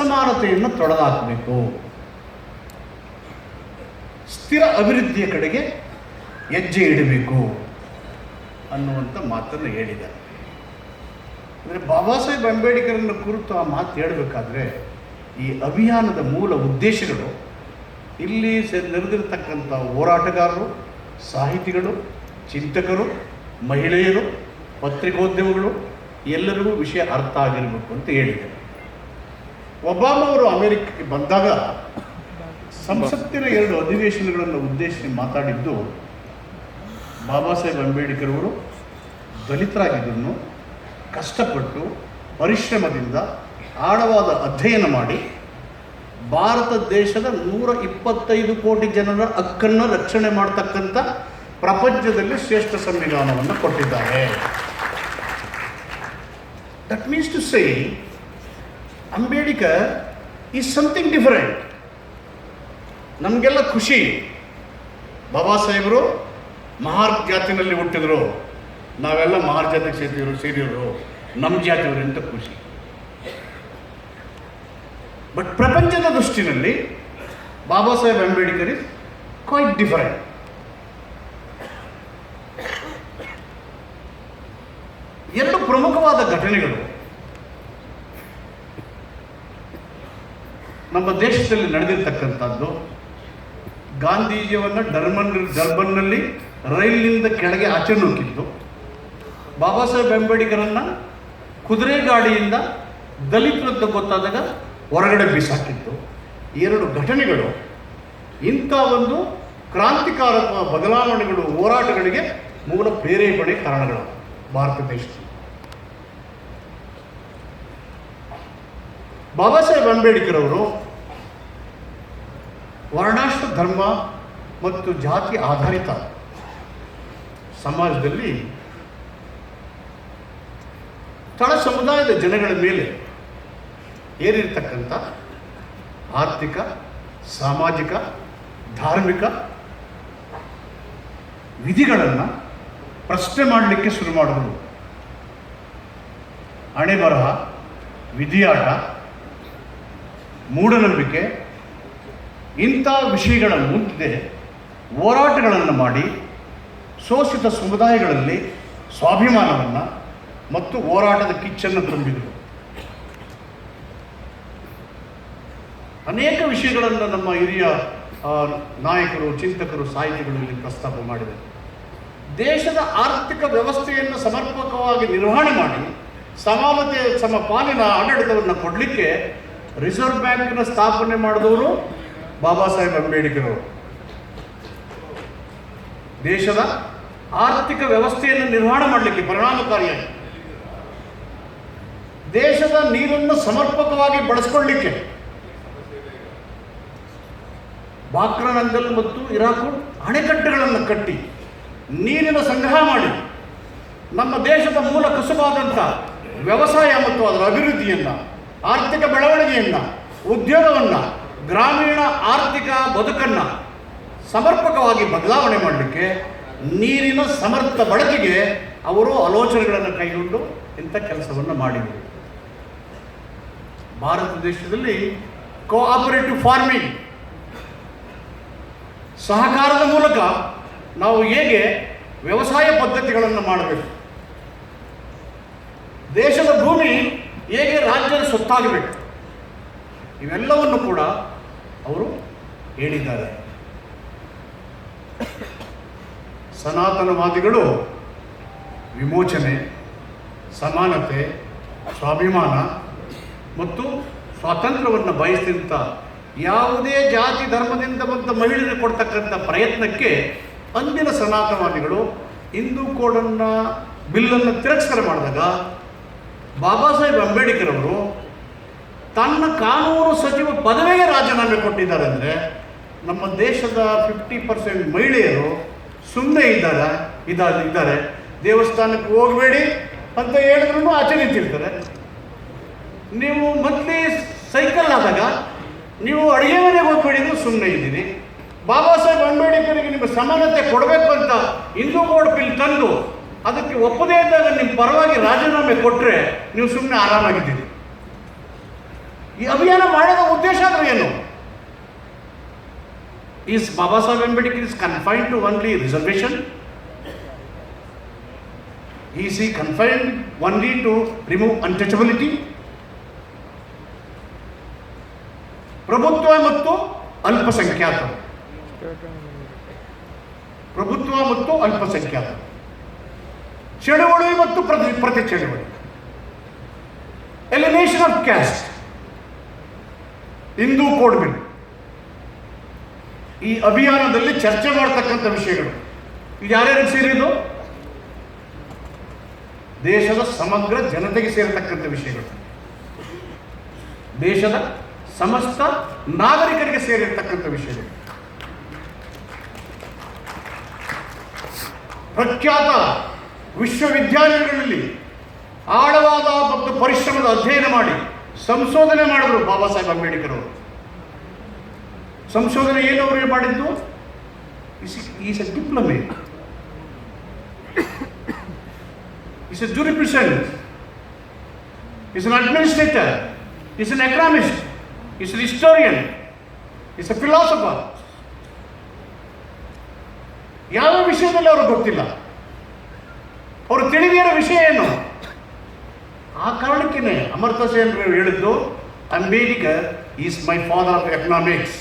ಅಸಮಾನತೆಯನ್ನು ತೊಡೆದುಹಾಕಬೇಕು, ಸ್ಥಿರ ಅಭಿವೃದ್ಧಿಯ ಕಡೆಗೆ ಹೆಜ್ಜೆ ಇಡಬೇಕು ಅನ್ನುವಂಥ ಮಾತನ್ನು ಹೇಳಿದ್ದಾರೆ. ಅಂದರೆ ಬಾಬಾ ಸಾಹೇಬ್ ಅಂಬೇಡ್ಕರನ್ನು ಕುರಿತು ಆ ಮಾತು ಹೇಳಬೇಕಾದ್ರೆ ಈ ಅಭಿಯಾನದ ಮೂಲ ಉದ್ದೇಶಗಳು ಇಲ್ಲಿ ನೆರೆದಿರ್ತಕ್ಕಂಥ ಹೋರಾಟಗಾರರು, ಸಾಹಿತಿಗಳು, ಚಿಂತಕರು, ಮಹಿಳೆಯರು, ಪತ್ರಿಕೋದ್ಯಮಗಳು ಎಲ್ಲರಿಗೂ ವಿಷಯ ಅರ್ಥ ಆಗಿರಬೇಕು ಅಂತ ಹೇಳಿದ್ದಾರೆ. ಒಬಾಮ ಅವರು ಅಮೆರಿಕಕ್ಕೆ ಬಂದಾಗ ಸಂಸತ್ತಿನ 2 ಅಧಿವೇಶನಗಳನ್ನು ಉದ್ದೇಶಿಸಿ ಮಾತಾಡಿದ್ದು ಬಾಬಾ ಸಾಹೇಬ್ ಅಂಬೇಡ್ಕರ್ ಅವರು ದಲಿತರಾಗಿದ್ದನ್ನು ಕಷ್ಟಪಟ್ಟು ಪರಿಶ್ರಮದಿಂದ ಆಳವಾದ ಅಧ್ಯಯನ ಮಾಡಿ ಭಾರತ ದೇಶದ 125 ಕೋಟಿ ಜನರ ಹಕ್ಕನ್ನು ರಕ್ಷಣೆ ಮಾಡತಕ್ಕಂಥ ಪ್ರಪಂಚದಲ್ಲಿ ಶ್ರೇಷ್ಠ ಸಂವಿಧಾನವನ್ನು ಕೊಟ್ಟಿದ್ದಾರೆ. That means to say Ambedkar is something different. ನಮಗೆಲ್ಲ ಖುಷಿ, ಬಾಬಾ ಸಾಹೇಬರು ಮಹಾರ್ ಜಾತಿನಲ್ಲಿ ಹುಟ್ಟಿದ್ರು, ನಾವೆಲ್ಲ ಮಹಾರ್ ಜಾತಿಗೆ ಸೇರಿದ್ರು, ನಮ್ಮ ಜಾತಿಯವರು ಅಂತ ಖುಷಿ. ಬಟ್ ಪ್ರಪಂಚದ ದೃಷ್ಟಿನಲ್ಲಿ Baba Saheb Ambedkar is quite different. ಎರಡು ಪ್ರಮುಖವಾದ ಘಟನೆಗಳು ನಮ್ಮ ದೇಶದಲ್ಲಿ ನಡೆದಿರ್ತಕ್ಕಂಥದ್ದು. ಗಾಂಧೀಜಿಯನ್ನು ಡರ್ಬನ್ನಲ್ಲಿ ರೈಲಿನಿಂದ ಕೆಳಗೆ ಆಚೆ ನೂಕಿದ್ದು, ಬಾಬಾ ಸಾಹೇಬ್ ಅಂಬೇಡ್ಕರನ್ನು ಕುದುರೆ ಗಾಡಿಯಿಂದ ದಲಿತರು ಅಂತ ಗೊತ್ತಾದಾಗ ಹೊರಗಡೆ ಬೀಸಾಕಿದ್ದು. 2 ಘಟನೆಗಳು ಇಂಥ ಒಂದು ಕ್ರಾಂತಿಕಾರಕ ಬದಲಾವಣೆಗಳು, ಹೋರಾಟಗಳಿಗೆ ಮೂಲ ಪ್ರೇರೇಪಣೆ ಕಾರಣಗಳು ಭಾರತ ದೇಶದಲ್ಲಿ. ಬಾಬಾ ಸಾಹೇಬ್ ಅಂಬೇಡ್ಕರ್ ಅವರು ವರ್ಣಾಶ್ರ ಧರ್ಮ ಮತ್ತು ಜಾತಿ ಆಧಾರಿತ ಸಮಾಜದಲ್ಲಿ ತಳ ಸಮುದಾಯದ ಜನಗಳ ಮೇಲೆ ಏರಿರ್ತಕ್ಕಂಥ ಆರ್ಥಿಕ, ಸಾಮಾಜಿಕ, ಧಾರ್ಮಿಕ ವಿಧಿಗಳನ್ನು ಪ್ರಶ್ನೆ ಮಾಡಲಿಕ್ಕೆ ಶುರು ಮಾಡಿದ್ರು. ಹಣೆ ಬರಹ, ವಿಧಿಯಾಟ, ಮೂಢನಂಬಿಕೆ ಇಂಥ ವಿಷಯಗಳ ಮುಂದೆ ಹೋರಾಟಗಳನ್ನು ಮಾಡಿ ಶೋಷಿತ ಸಮುದಾಯಗಳಲ್ಲಿ ಸ್ವಾಭಿಮಾನವನ್ನು ಮತ್ತು ಹೋರಾಟದ ಕಿಚ್ಚನ್ನು ತುಂಬಿದರು. ಅನೇಕ ವಿಷಯಗಳನ್ನು ನಮ್ಮ ಹಿರಿಯ ನಾಯಕರು, ಚಿಂತಕರು, ಸಾಹಿತಿಗಳು ಇಲ್ಲಿ ಪ್ರಸ್ತಾಪ ಮಾಡಿದರು. ದೇಶದ ಆರ್ಥಿಕ ವ್ಯವಸ್ಥೆಯನ್ನು ಸಮರ್ಪಕವಾಗಿ ನಿರ್ವಹಣೆ ಮಾಡಿ ಸಮಾನತೆ, ಸಮಪಾಲಿನ ಆಡಳಿತವನ್ನು ಕೊಡಲಿಕ್ಕೆ ರಿಸರ್ವ್ ಬ್ಯಾಂಕ್ನ ಸ್ಥಾಪನೆ ಮಾಡಿದವರು ಬಾಬಾ ಸಾಹೇಬ್ ಅಂಬೇಡ್ಕರ್ ಅವರು. ದೇಶದ ಆರ್ಥಿಕ ವ್ಯವಸ್ಥೆಯನ್ನು ನಿರ್ವಹಣೆ ಮಾಡಲಿಕ್ಕೆ ಪರಿಣಾಮಕಾರಿಯಾಗಿ, ದೇಶದ ನೀರನ್ನು ಸಮರ್ಪಕವಾಗಿ ಬಳಸಿಕೊಳ್ಳಲಿಕ್ಕೆ ಬಾಕ್ರಾನಂಗಲ್ ಮತ್ತು ಹಿರಾಕೂಡ್ ಅಣೆಕಟ್ಟೆಗಳನ್ನು ಕಟ್ಟಿ ನೀರಿನ ಸಂಗ್ರಹ ಮಾಡಿ ನಮ್ಮ ದೇಶದ ಮೂಲ ಕಸುಬಾದಂಥ ವ್ಯವಸಾಯ ಮತ್ತು ಅದರ ಅಭಿವೃದ್ಧಿಯನ್ನು, ಆರ್ಥಿಕ ಬೆಳವಣಿಗೆಯನ್ನು, ಉದ್ಯೋಗವನ್ನು, ಗ್ರಾಮೀಣ ಆರ್ಥಿಕ ಬದುಕನ್ನು ಸಮರ್ಪಕವಾಗಿ ಬದಲಾವಣೆ ಮಾಡಲಿಕ್ಕೆ, ನೀರಿನ ಸಮರ್ಥ ಬಳಕೆಗೆ ಅವರು ಆಲೋಚನೆಗಳನ್ನು ಕೈಗೊಂಡು ಇಂಥ ಕೆಲಸವನ್ನು ಮಾಡಿದರು. ಭಾರತ ದೇಶದಲ್ಲಿ ಕೋಆಪರೇಟಿವ್ ಫಾರ್ಮಿಂಗ್, ಸಹಕಾರದ ಮೂಲಕ ನಾವು ಹೇಗೆ ವ್ಯವಸಾಯ ಪದ್ಧತಿಗಳನ್ನು ಮಾಡಬೇಕು, ದೇಶದ ಭೂಮಿ ಹೇಗೆ ರಾಜ್ಯದ ಸೊತ್ತಾಗಬೇಕು, ಇವೆಲ್ಲವನ್ನು ಕೂಡ ಅವರು ಹೇಳಿದ್ದಾರೆ. ಸನಾತನವಾದಿಗಳು ವಿಮೋಚನೆ, ಸಮಾನತೆ, ಸ್ವಾಭಿಮಾನ ಮತ್ತು ಸ್ವಾತಂತ್ರ್ಯವನ್ನು ಬಯಸಿದಂಥ ಯಾವುದೇ ಜಾತಿ ಧರ್ಮದಿಂದ ಬಂದ ಮಹಿಳೆಯರಿಗೆ ಕೊಡ್ತಕ್ಕಂಥ ಪ್ರಯತ್ನಕ್ಕೆ ಅಂದಿನ ಸನಾತನವಾದಿಗಳು ಹಿಂದೂ ಕೋಡನ್ನು, ಬಿಲ್ಲನ್ನು ತಿರಸ್ಕಾರ ಮಾಡಿದಾಗ ಬಾಬಾ ಸಾಹೇಬ್ ಅಂಬೇಡ್ಕರ್ ಅವರು ತನ್ನ ಕಾನೂನು ಸಚಿವ ಪದವಿಗೆ ರಾಜೀನಾಮೆ ಕೊಟ್ಟಿದ್ದಾರೆ. ಅಂದರೆ ನಮ್ಮ ದೇಶದ 50% ಮಹಿಳೆಯರು ಸುಮ್ಮನೆ ಇದ್ದಾರೆ. ದೇವಸ್ಥಾನಕ್ಕೆ ಹೋಗಬೇಡಿ ಅಂತ ಹೇಳಿದ್ರು ಆಚೆ ನಿಂತಿರ್ತಾರೆ. ನೀವು ಮೊದಲೇ ಸೈಕಲ್ ಆದಾಗ ನೀವು ಅಡುಗೆ ಮನೆಗೆ ಹೋಗ್ಬೇಡಿದ್ರು ಸುಮ್ಮನೆ ಇದ್ದೀರಿ. ಬಾಬಾ ಸಾಹೇಬ್ ಅಂಬೇಡ್ಕರ್ಗೆ ನಿಮಗೆ ಸಮಾನತೆ ಕೊಡಬೇಕು ಅಂತ ಹಿಂದೂ ಕೋಡ್ ಬಿಲ್ ತಂದು ಅದಕ್ಕೆ ಒಪ್ಪದೇ ಇದ್ದಾಗ ನಿಮ್ಮ ಪರವಾಗಿ ರಾಜೀನಾಮೆ ಕೊಟ್ಟರೆ ನೀವು ಸುಮ್ಮನೆ ಆರಾಮಾಗಿದ್ದೀರಿ. ಈ ಅಭಿಯಾನ ಮಾಡೋದ ಉದ್ದೇಶ ಆದ್ರೆ ಏನು? Is Baba Saheb Ambedkar is confined to only reservation? Is ಈ confined only to remove untouchability? ಪ್ರಭುತ್ವ ಮತ್ತು ಅಲ್ಪಸಂಖ್ಯಾತರು, ಪ್ರಭುತ್ವ ಮತ್ತು ಅಲ್ಪಸಂಖ್ಯಾತರು, ಚಳುವಳಿ ಮತ್ತು ಪ್ರತಿ ಚಳುವಳಿ, elimination of caste, Hindu code bill, ಈ ಅಭಿಯಾನದಲ್ಲಿ ಚರ್ಚೆ ಮಾಡತಕ್ಕಂಥ ವಿಷಯಗಳು ಇದು ಯಾರ್ಯಾರಿಗೆ ಸೇರಿದ್ದು? ದೇಶದ ಸಮಗ್ರ ಜನತೆಗೆ ಸೇರತಕ್ಕಂಥ ವಿಷಯಗಳು, ದೇಶದ ಸಮಸ್ತ ನಾಗರಿಕರಿಗೆ ಸೇರಿರ್ತಕ್ಕಂಥ ವಿಷಯಗಳು. ಪ್ರಖ್ಯಾತ ವಿಶ್ವವಿದ್ಯಾಲಯಗಳಲ್ಲಿ ಆಳವಾದ ಮತ್ತು ಪರಿಶ್ರಮದ ಅಧ್ಯಯನ ಮಾಡಿ ಸಂಶೋಧನೆ ಮಾಡಿದ್ರು ಬಾಬಾ ಸಾಹೇಬ್ ಅಂಬೇಡ್ಕರ್ ಅವರು. ಸಂಶೋಧನೆ ಏನು ಅವರಿಗೆ ಮಾಡಿದ್ದು? Is a diplomat, is a jurisprudent, is an administrator, is an economist, is an historian, is a philosopher. ಯಾವ ವಿಷಯದಲ್ಲಿ ಅವ್ರಿಗೆ ಗೊತ್ತಿಲ್ಲ, ಅವರು ತಿಳಿದಿರೋ ವಿಷಯ ಏನು? ಆ ಕಾರಣಕ್ಕೇನೆ ಅಮರ್ತ್ಯ ಸೇನ್ ಹೇಳಿದ್ದು Ambedkar is my father of economics.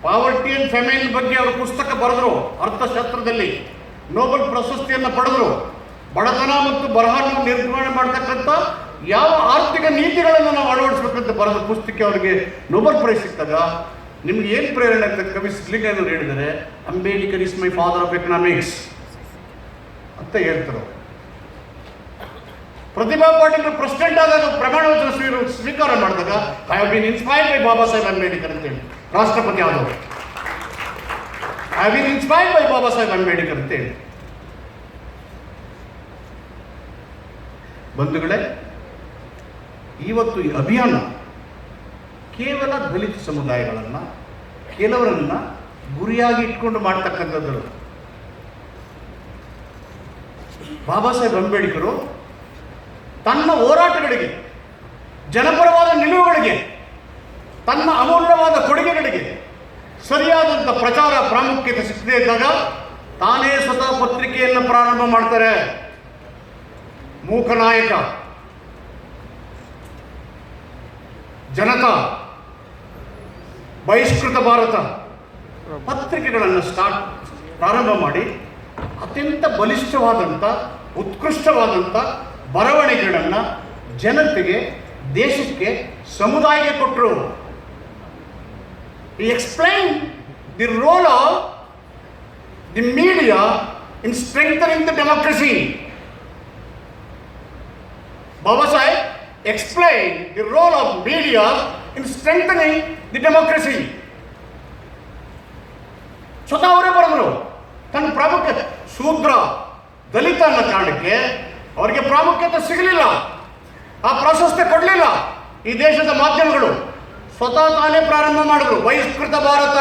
Poverty and famine ಬಗ್ಗೆ ಅವರು ಪುಸ್ತಕ ಬರೆದ್ರು, ಅರ್ಥಶಾಸ್ತ್ರದಲ್ಲಿ ನೋಬೆಲ್ ಪ್ರಶಸ್ತಿಯನ್ನು ಪಡೆದರು. ಬಡತನ ಮತ್ತು ಬರಹವನ್ನು ನಿರ್ವಹಣೆ ಮಾಡ್ತಕ್ಕಂಥ ಯಾವ ಆರ್ಥಿಕ ನೀತಿಗಳನ್ನು ನಾವು ಅಳವಡಿಸಬೇಕಂತ ಬರೆದ ಪುಸ್ತಕ ಅವರಿಗೆ ನೋಬೆಲ್ ಪ್ರೈಸ್ ಸಿಕ್ಕಾಗ ನಿಮ್ಗೆ ಏನು ಪ್ರೇರಣೆ ಅಂತ ಕವಿ ಸಿದ್ಲಿಂಗಯ್ಯನವರು ಹೇಳಿದರೆ, Ambedkar is my father of economics ಅಂತ ಹೇಳ್ತಾರೆ. ಪ್ರತಿಭಾ ಪಾಟೀಲ್ ಪ್ರೆಸಿಡೆಂಟ್ ಆದಾಗ ಪ್ರಮಾಣ ವಚನ ಸ್ವೀಕಾರ ಮಾಡಿದಾಗ I have been inspired by Baba Saheb Ambedkar ಅಂತೇಳಿ ರಾಷ್ಟ್ರಪತಿ ಆದವರು. I have been inspired by Baba Saheb Ambedkar ಅಂತೇಳಿ. ಬಂಧುಗಳೇ, ಇವತ್ತು ಈ ಅಭಿಯಾನ ಕೇವಲ ದಲಿತ ಸಮುದಾಯಗಳನ್ನು, ಕೆಲವರನ್ನ ಗುರಿಯಾಗಿ ಇಟ್ಕೊಂಡು ಮಾಡ್ತಕ್ಕಂಥದ್ದು. ಬಾಬಾ ಸಾಹೇಬ್ ಅಂಬೇಡ್ಕರು ತನ್ನ ಹೋರಾಟಗಳಿಗೆ, ಜನಪರವಾದ ನಿಲುವುಗಳಿಗೆ, ತನ್ನ ಅಮೂಲ್ಯವಾದ ಕೊಡುಗೆಗಳಿಗೆ ಸರಿಯಾದಂಥ ಪ್ರಚಾರ ಪ್ರಾಮುಖ್ಯತೆ ಸಿಕ್ಕದೇ ಇದ್ದಾಗ ತಾನೇ ಸ್ವತಃ ಪತ್ರಿಕೆಯನ್ನು ಪ್ರಾರಂಭ ಮಾಡ್ತಾರೆ. ಮೂಕನಾಯಕ, ಜನತಾ, ಬಹಿಷ್ಕೃತ ಭಾರತ ಪತ್ರಿಕೆಗಳನ್ನು ಪ್ರಾರಂಭ ಮಾಡಿ ಅತ್ಯಂತ ಬಲಿಷ್ಠವಾದಂಥ, ಉತ್ಕೃಷ್ಟವಾದಂಥ ಬರವಣಿಗೆಗಳನ್ನು ಜನತೆಗೆ, ದೇಶಕ್ಕೆ, ಸಮುದಾಯಕ್ಕೆ ಕೊಟ್ಟರು. He explained the role of the media in strengthening the democracy. Baba Sahib explained the role of media in strengthening the democracy. ಸ್ವತಃ ಅವರೇ ಬರೆದರು. ತನ್ನ ಪ್ರಾಮುಖ್ಯತೆ, ಶೂದ್ರ, ದಲಿತ ಅನ್ನೋ ಕಾರಣಕ್ಕೆ ಅವರಿಗೆ ಪ್ರಾಮುಖ್ಯತೆ ಸಿಗಲಿಲ್ಲ, ಆ ಪ್ರಾಶಸ್ತ್ಯ ಕೊಡಲಿಲ್ಲ. ಈ ದೇಶದ ಮಾಧ್ಯಮಗಳು ಸ್ವತಃ ತಾನೇ ಪ್ರಾರಂಭ ಮಾಡಿದ್ರು. ಬಹಿಷ್ಕೃತ ಭಾರತ,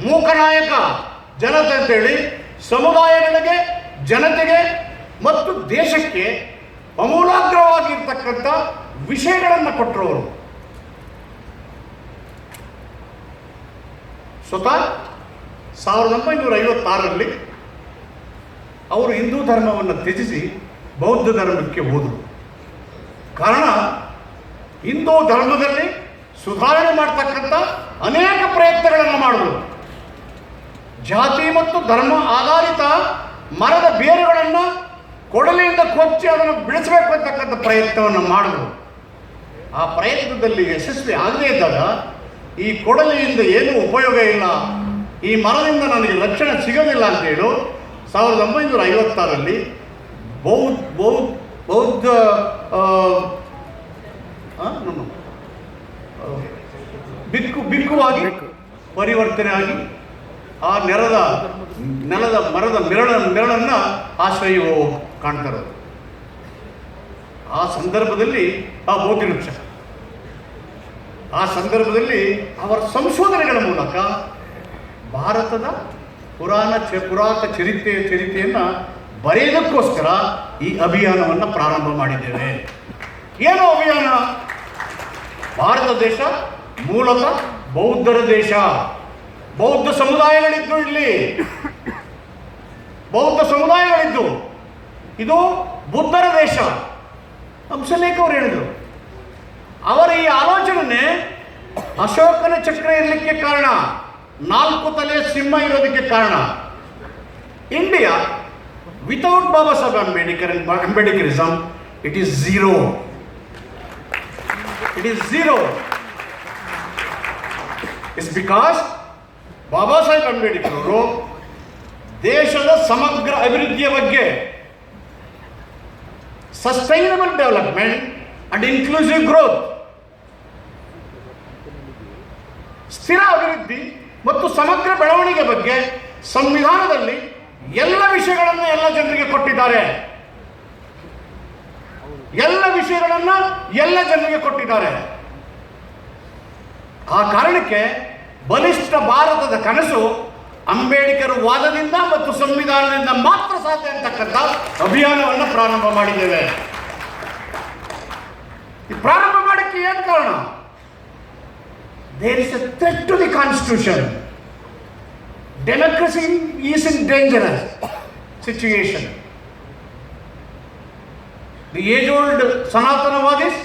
ಮೂಕನಾಯಕ, ಜನತೆ ಅಂತೇಳಿ ಸಮುದಾಯಗಳಿಗೆ, ಜನತೆಗೆ ಮತ್ತು ದೇಶಕ್ಕೆ ಅಮೂಲಾಗ್ರವಾಗಿರ್ತಕ್ಕಂಥ ವಿಷಯಗಳನ್ನು ಕೊಟ್ಟರು ಅವರು. ಸ್ವತಃ 1956ರಲ್ಲಿ ಅವರು ಹಿಂದೂ ಧರ್ಮವನ್ನು ತ್ಯಜಿಸಿ ಬೌದ್ಧ ಧರ್ಮಕ್ಕೆ ಹೋದರು. ಕಾರಣ, ಹಿಂದೂ ಧರ್ಮದಲ್ಲಿ ಸುಧಾರಣೆ ಮಾಡ್ತಕ್ಕಂಥ ಅನೇಕ ಪ್ರಯತ್ನಗಳನ್ನು ಮಾಡಿದ್ರು. ಜಾತಿ ಮತ್ತು ಧರ್ಮ ಆಧಾರಿತ ಮರದ ಬೇರುಗಳನ್ನು ಕೊಡಲಿಯಿಂದ ಕೊಚ್ಚಿ ಅದನ್ನು ಬೆಳೆಸಬೇಕು ಅಂತಕ್ಕಂಥ ಪ್ರಯತ್ನವನ್ನು ಮಾಡಿದ್ರು. ಆ ಪ್ರಯತ್ನದಲ್ಲಿ ಯಶಸ್ವಿ ಆಗದೇ ಇದ್ದಾಗ ಈ ಕೊಡಲಿಯಿಂದ ಏನೂ ಉಪಯೋಗ ಇಲ್ಲ, ಈ ಮರದಿಂದ ನನಗೆ ರಕ್ಷಣೆ ಸಿಗೋದಿಲ್ಲ ಅಂತೇಳಿ 1956ರಲ್ಲಿ ಬೌದ್ಧ ಬಿಕ್ಕುವಾಗಿ ಪರಿವರ್ತನೆ ಆಗಿ ಆ ನೆಲದ ಮರದ ಮೆರಳನ್ನು ಆಶ್ರಯ ಕಾಣ್ತಾರೆ. ಆ ಸಂದರ್ಭದಲ್ಲಿ ಆ ಬೋಧಿ ವೃಕ್ಷ, ಆ ಸಂದರ್ಭದಲ್ಲಿ ಅವರ ಸಂಶೋಧನೆಗಳ ಮೂಲಕ ಭಾರತದ ಪುರಾತ ಚರಿತ್ರೆಯನ್ನು ಬರೆಯೋದಕ್ಕೋಸ್ಕರ ಈ ಅಭಿಯಾನವನ್ನು ಪ್ರಾರಂಭ ಮಾಡಿದ್ದೇವೆ. ಏನು ಅಭಿಯಾನ? ಭಾರತ ದೇಶ ಮೂಲತಃ ಬೌದ್ಧರ ದೇಶ. ಬೌದ್ಧ ಸಮುದಾಯಗಳಿದ್ದು ಇಲ್ಲಿ, ಬೌದ್ಧ ಸಮುದಾಯಗಳಿದ್ದು. ಇದು ಬುದ್ಧರ ದೇಶ. ಹಂಸಲೇಖ ಅವರು ಹೇಳಿದರು. ಅವರ ಈ ಆಲೋಚನೆ ಅಶೋಕನ ಚಕ್ರ ಇರಲಿಕ್ಕೆ ಕಾರಣ, 4 ತಲೆಯ ಸಿಂಹ ಇರೋದಕ್ಕೆ ಕಾರಣ. India without Baba Saheb Ambedkar and Ambedkarism, it is zero. It is zero. It's because ಬಾಬಾ ಸಾಹೇಬ್ ಅಂಬೇಡ್ಕರ್ ಅವರು ದೇಶದ ಸಮಗ್ರ ಅಭಿವೃದ್ಧಿಯ ಬಗ್ಗೆ, sustainable development and inclusive growth, ಸ್ಥಿರ ಅಭಿವೃದ್ಧಿ ಮತ್ತು ಸಮಗ್ರ ಬೆಳವಣಿಗೆ ಬಗ್ಗೆ ಸಂವಿಧಾನದಲ್ಲಿ ಎಲ್ಲ ವಿಷಯಗಳನ್ನು ಎಲ್ಲ ಜನರಿಗೆ ಕೊಟ್ಟಿದ್ದಾರೆ. ಎಲ್ಲ ವಿಷಯಗಳನ್ನು ಎಲ್ಲ ಜನರಿಗೆ ಕೊಟ್ಟಿದ್ದಾರೆ. ಆ ಕಾರಣಕ್ಕೆ ಬಲಿಷ್ಠ ಭಾರತದ ಕನಸು ಅಂಬೇಡ್ಕರ್ ವಾದದಿಂದ ಮತ್ತು ಸಂವಿಧಾನದಿಂದ ಮಾತ್ರ ಸಾಧ್ಯ ಅಂತಕ್ಕಂಥ ಅಭಿಯಾನವನ್ನು ಪ್ರಾರಂಭ ಮಾಡಿದ್ದೇವೆ. ಈ ಪ್ರಾರಂಭ ಮಾಡಕ್ಕೆ ಏನು ಕಾರಣ? There is a threat to the constitution. Democracy is in dangerous situation. The age-old Sanatanavadis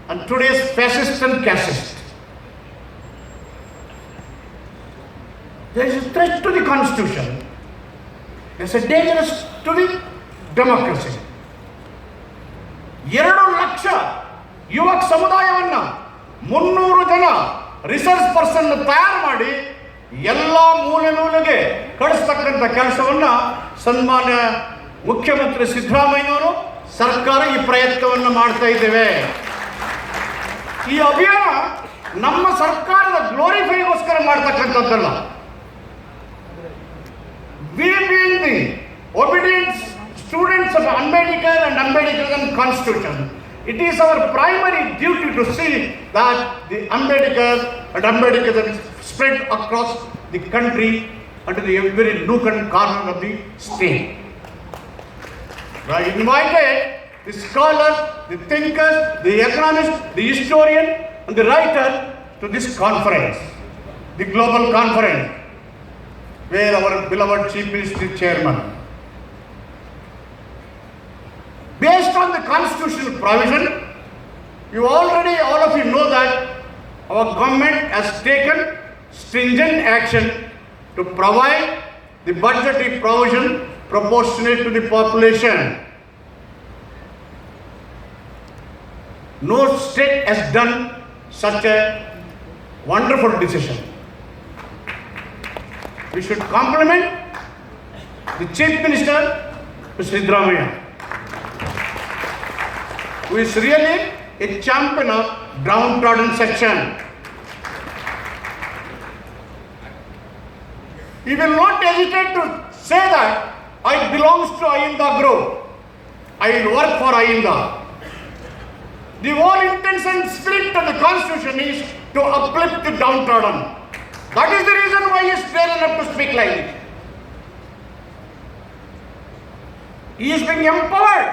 and today's fascist and caste. There is a threat to the constitution. There is a danger to the democracy. 2 lakh ಯುವಕ ಸಮುದಾಯವನ್ನು 300 ಜನ research person ತಯಾರು ಮಾಡಿ ಎಲ್ಲ ಮೂಲೆಗೆ ಕಳಿಸ್ತಕ್ಕಂಥ ಕೆಲಸವನ್ನು ಸನ್ಮಾನ್ಯ ಮುಖ್ಯಮಂತ್ರಿ ಸಿದ್ದರಾಮಯ್ಯನವರು ಸರ್ಕಾರ ಈ ಪ್ರಯತ್ನವನ್ನು ಮಾಡ್ತಾ ಇದ್ದೇವೆ. ಈ ಅಭಿಯಾನ ನಮ್ಮ ಸರ್ಕಾರದ ಗ್ಲೋರಿಫೈಗೋಸ್ಕರ ಮಾಡ್ತಕ್ಕಂಥದ್ದಲ್ಲ. We being the obedient students of Ambedkar and Ambedkarism Constitution, it is our primary duty to see that the Ambedkar and Ambedkarism spread across the country and to the every nook and corner of the state. I invited the scholars, the thinkers, the economist, the historian and the writer to this conference, the global conference, where our beloved Chief Minister Chairman. Based on the constitutional provision, all of you know that our government has taken stringent action to provide the budgetary provision proportionate to the population. No state has done such a wonderful decision. We should compliment the Chief Minister, Mr. Siddaramaiah, who is really a champion of downtrodden section. He will not hesitate to say that I belongs to Ayinda group. I will work for Ayinda. The whole intention and spirit of the constitution is to uplift the downtrodden. That is the reason why he is fair enough to speak like this. He is being empowered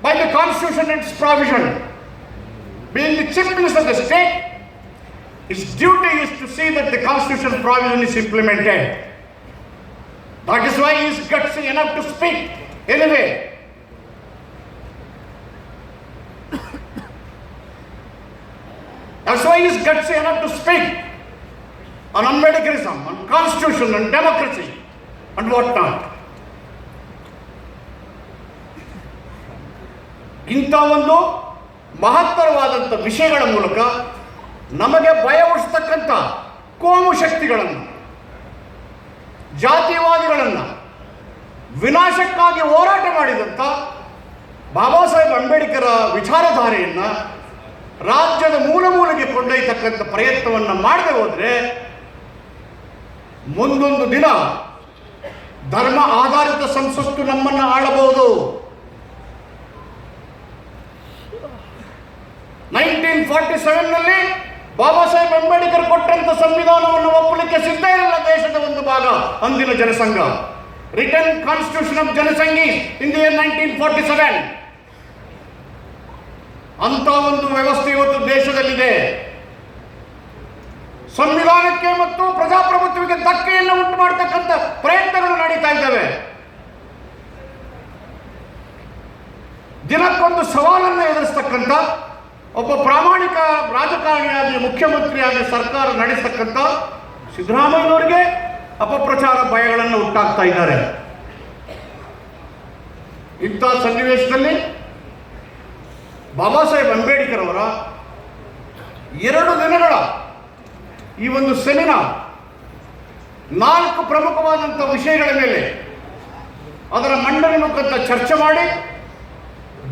by the constitution and its provision. Being the chief minister of the state, his duty is to see that the constitutional provision is implemented. That is why he is gutsy enough to speak anyway. That's why he is gutsy enough to speak on Ambedkarism, on constitution, on democracy, and what not. ಇಂಥ ಒಂದು ಮಹತ್ತರವಾದಂಥ ವಿಷಯಗಳ ಮೂಲಕ ನಮಗೆ ಭಯ ಹುಟ್ಟಿಸ್ತಕ್ಕಂಥ ಕೋಮು ಶಕ್ತಿಗಳನ್ನು, ಜಾತಿವಾದಿಗಳನ್ನು ವಿನಾಶಕ್ಕಾಗಿ ಹೋರಾಟ ಮಾಡಿದಂಥ ಬಾಬಾ ಸಾಹೇಬ್ ಅಂಬೇಡ್ಕರ್ ವಿಚಾರಧಾರೆಯನ್ನು ರಾಜ್ಯದ ಮೂಲೆಗೆ ಕೊಂಡೊಯ್ಯತಕ್ಕಂಥ ಪ್ರಯತ್ನವನ್ನು ಮಾಡದೆ ಹೋದರೆ ಮುಂದೊಂದು ದಿನ ಧರ್ಮ ಆಧಾರಿತ ಸಂಸತ್ತು ನಮ್ಮನ್ನು ಆಳಬಹುದು. 1947ನಲ್ಲಿ ಬಾಬಾ ಸಾಹೇಬ್ ಅಂಬೇಡ್ಕರ್ ಕೊಟ್ಟಂತ ಸಂವಿಧಾನವನ್ನು ಒಪ್ಪಲಿಕ್ಕೆ ಸಿದ್ಧ ಇರಲ್ಲ ದೇಶದ ಒಂದು ಭಾಗ ಅಂದಿನ Jana Sangh. Return constitution of Jana Sangh in the year 1947. ಅಂತ ಒಂದು ವ್ಯವಸ್ಥೆ ಇವತ್ತು ದೇಶದಲ್ಲಿದೆ. ಸಂವಿಧಾನಕ್ಕೆ ಮತ್ತು ಪ್ರಜಾಪ್ರಭುತ್ವಕ್ಕೆ ಧಕ್ಕೆಯನ್ನು ಉಂಟು ಮಾಡತಕ್ಕಂಥ ಪ್ರಯತ್ನಗಳು ನಡೀತಾ ಇದ್ದಾವೆ. ದಿನಕ್ಕೊಂದು ಸವಾಲನ್ನು ಎದುರಿಸ್ತಕ್ಕಂಥ ಒಬ್ಬ ಪ್ರಾಮಾಣಿಕ ರಾಜಕಾರಣಿಯಾಗಿ ಮುಖ್ಯಮಂತ್ರಿಯಾಗಿ ಸರ್ಕಾರ ನಡೆಸತಕ್ಕಂಥ ಸಿದ್ದರಾಮಯ್ಯನವರಿಗೆ ಅಪಪ್ರಚಾರ ಭಯಗಳನ್ನು ಉಂಟಾಗ್ತಾ ಇದ್ದಾರೆ. ಇಂಥ ಸನ್ನಿವೇಶದಲ್ಲಿ ಬಾಬಾ ಸಾಹೇಬ್ ಅಂಬೇಡ್ಕರ್ ಅವರ 2 ದಿನಗಳ ಈ ಒಂದು ಸೆಮಿನಾರ್ 4 ಪ್ರಮುಖವಾದಂಥ ವಿಷಯಗಳ ಮೇಲೆ ಅದರ ಮಂಡನೆ ಮುಖಾಂತರ ಚರ್ಚೆ ಮಾಡಿ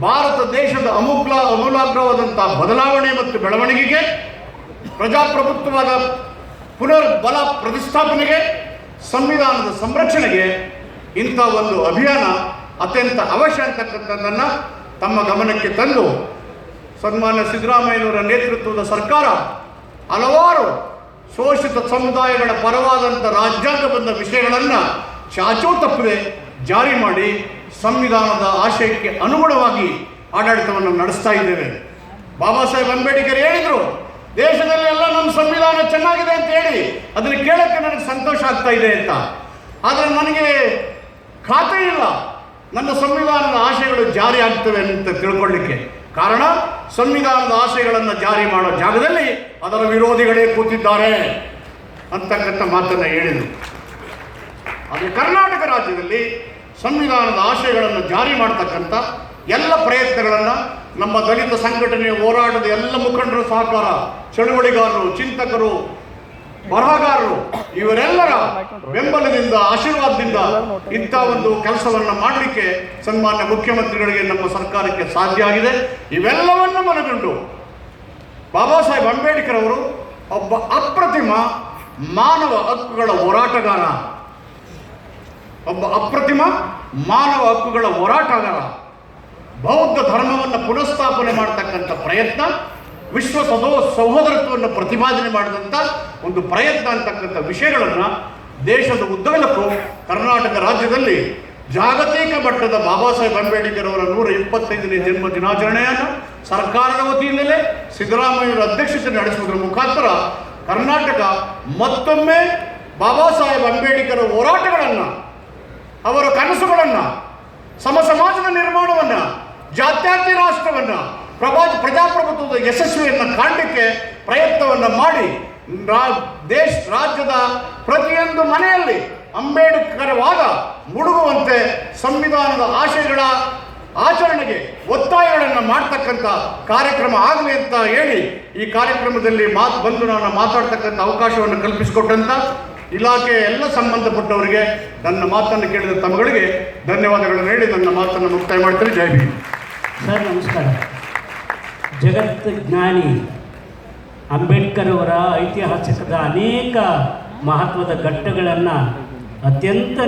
ಭಾರತ ದೇಶದ ಅಮೂಲಾಗ್ರವಾದಂಥ ಬದಲಾವಣೆ ಮತ್ತು ಬೆಳವಣಿಗೆಗೆ, ಪ್ರಜಾಪ್ರಭುತ್ವದ ಪುನರ್ಬಲ ಪ್ರತಿಷ್ಠಾಪನೆಗೆ, ಸಂವಿಧಾನದ ಸಂರಕ್ಷಣೆಗೆ ಇಂಥ ಒಂದು ಅಭಿಯಾನ ಅತ್ಯಂತ ಅವಶ್ಯ ಅಂತಕ್ಕಂಥದ್ದನ್ನು ತಮ್ಮ ಗಮನಕ್ಕೆ ತಂದು ಸನ್ಮಾನ್ಯ ಸಿದ್ದರಾಮಯ್ಯನವರ ನೇತೃತ್ವದ ಸರ್ಕಾರ ಹಲವಾರು ಶೋಷಿತ ಸಮುದಾಯಗಳ ಪರವಾದಂಥ ರಾಜ್ಯಾಂಗಬದ್ಧ ವಿಷಯಗಳನ್ನು ಚಾಚೂ ತಪ್ಪದೆ ಜಾರಿ ಮಾಡಿ ಸಂವಿಧಾನದ ಆಶಯಕ್ಕೆ ಅನುಗುಣವಾಗಿ ಆಡಳಿತವನ್ನು ನಡೆಸ್ತಾ ಇದ್ದೇವೆ. ಬಾಬಾ ಸಾಹೇಬ್ ಅಂಬೇಡ್ಕರ್ ಹೇಳಿದರು, ದೇಶದಲ್ಲಿ ಎಲ್ಲ ನಮ್ಮ ಸಂವಿಧಾನ ಚೆನ್ನಾಗಿದೆ ಅಂತ ಹೇಳಿ ಅದನ್ನು ಕೇಳೋಕ್ಕೆ ನನಗೆ ಸಂತೋಷ ಆಗ್ತಾ ಇದೆ ಅಂತ. ಆದರೆ ನನಗೆ ಖಾತೆ ಇಲ್ಲ ನನ್ನ ಸಂವಿಧಾನದ ಆಶಯಗಳು ಜಾರಿ ಆಗ್ತವೆ ಅಂತ ತಿಳ್ಕೊಳ್ಳಿಕ್ಕೆ. ಕಾರಣ, ಸಂವಿಧಾನದ ಆಶಯಗಳನ್ನು ಜಾರಿ ಮಾಡೋ ಜಾಗದಲ್ಲಿ ಅದರ ವಿರೋಧಿಗಳೇ ಕೂತಿದ್ದಾರೆ ಅಂತಕ್ಕಂಥ ಮಾತನ್ನು ಹೇಳಿದರು. ಆದರೆ ಕರ್ನಾಟಕ ರಾಜ್ಯದಲ್ಲಿ ಸಂವಿಧಾನದ ಆಶಯಗಳನ್ನು ಜಾರಿ ಮಾಡತಕ್ಕಂಥ ಎಲ್ಲ ಪ್ರಯತ್ನಗಳನ್ನು ನಮ್ಮ ದಲಿತ ಸಂಘಟನೆಯ ಹೋರಾಟದ ಎಲ್ಲ ಮುಖಂಡರ ಸಹಕಾರ, ಚಳುವಳಿಗಾರರು, ಚಿಂತಕರು, ಬರಹಗಾರರು ಇವರೆಲ್ಲರ ಬೆಂಬಲದಿಂದ, ಆಶೀರ್ವಾದದಿಂದ ಇಂಥ ಒಂದು ಕೆಲಸವನ್ನು ಮಾಡಲಿಕ್ಕೆ ಸನ್ಮಾನ್ಯ ಮುಖ್ಯಮಂತ್ರಿಗಳಿಗೆ, ನಮ್ಮ ಸರ್ಕಾರಕ್ಕೆ ಸಾಧ್ಯ ಆಗಿದೆ. ಇವೆಲ್ಲವನ್ನು ಮನಗಂಡು ಬಾಬಾ ಸಾಹೇಬ್ ಅಂಬೇಡ್ಕರ್ ಅವರು ಒಬ್ಬ ಅಪ್ರತಿಮ ಮಾನವ ಹಕ್ಕುಗಳ ಹೋರಾಟಗಾರ, ಬೌದ್ಧ ಧರ್ಮವನ್ನು ಪುನಃಸ್ಥಾಪನೆ ಮಾಡತಕ್ಕಂಥ ಪ್ರಯತ್ನ, ವಿಶ್ವ ಸಹೋದರತ್ವವನ್ನು ಪ್ರತಿಪಾದನೆ ಮಾಡಿದಂಥ ಒಂದು ಪ್ರಯತ್ನ ಅಂತಕ್ಕಂಥ ವಿಷಯಗಳನ್ನು ದೇಶದ ಉದ್ದಗಲಕ್ಕೂ ಕರ್ನಾಟಕ ರಾಜ್ಯದಲ್ಲಿ ಜಾಗತಿಕ ಮಟ್ಟದ ಬಾಬಾ ಸಾಹೇಬ್ ಅಂಬೇಡ್ಕರ್ ಅವರ 125ನೇ ಜನ್ಮ ದಿನಾಚರಣೆಯನ್ನು ಸರ್ಕಾರದ ವತಿಯಿಂದಲೇ ಸಿದ್ದರಾಮಯ್ಯರ ಅಧ್ಯಕ್ಷತೆ ನಡೆಸುವುದರ ಮುಖಾಂತರ ಕರ್ನಾಟಕ ಮತ್ತೊಮ್ಮೆ ಬಾಬಾ ಸಾಹೇಬ್ ಅಂಬೇಡ್ಕರ್ ಹೋರಾಟಗಳನ್ನು, ಅವರ ಕನಸುಗಳನ್ನು, ಸಮಾಜದ ನಿರ್ಮಾಣವನ್ನು, ಜಾತ್ಯತೀತ ರಾಷ್ಟ್ರವನ್ನು, ಪ್ರಜಾಪ್ರಭುತ್ವದ ಯಶಸ್ವಿಯನ್ನು ಕಾಣಲಿಕ್ಕೆ ಪ್ರಯತ್ನವನ್ನು ಮಾಡಿ ರಾಜ್ಯದ ಪ್ರತಿಯೊಂದು ಮನೆಯಲ್ಲಿ ಅಂಬೇಡ್ಕರ್ ವಾದ ಮುಳುಗುವಂತೆ ಸಂವಿಧಾನದ ಆಶಯಗಳ ಆಚರಣೆಗೆ ಒತ್ತಾಯಗಳನ್ನು ಮಾಡ್ತಕ್ಕಂಥ ಕಾರ್ಯಕ್ರಮ ಆಗಲಿ ಅಂತ ಹೇಳಿ ಈ ಕಾರ್ಯಕ್ರಮದಲ್ಲಿ ಬಂದು ನಾನು ಮಾತಾಡ್ತಕ್ಕಂಥ ಅವಕಾಶವನ್ನು ಕಲ್ಪಿಸಿಕೊಟ್ಟಂಥ ಇಲಾಖೆಯ ಎಲ್ಲ ಸಂಬಂಧಪಟ್ಟವರಿಗೆ, ನನ್ನ ಮಾತನ್ನು ಕೇಳಿದ ತಮ್ಮಗಳಿಗೆ ಧನ್ಯವಾದಗಳನ್ನು ಹೇಳಿ ನನ್ನ ಮಾತನ್ನು ಮುಕ್ತಾಯ ಮಾಡ್ತೀನಿ. ಜೈ ಭೀಮ್. ಸರ್ ನಮಸ್ಕಾರ. ಜಗತ್ ಜ್ಞಾನಿ ಅಂಬೇಡ್ಕರ್ ಅವರ ಐತಿಹಾಸಿಕದ ಅನೇಕ ಮಹತ್ವದ ಘಟ್ಟಗಳನ್ನು ಅತ್ಯಂತ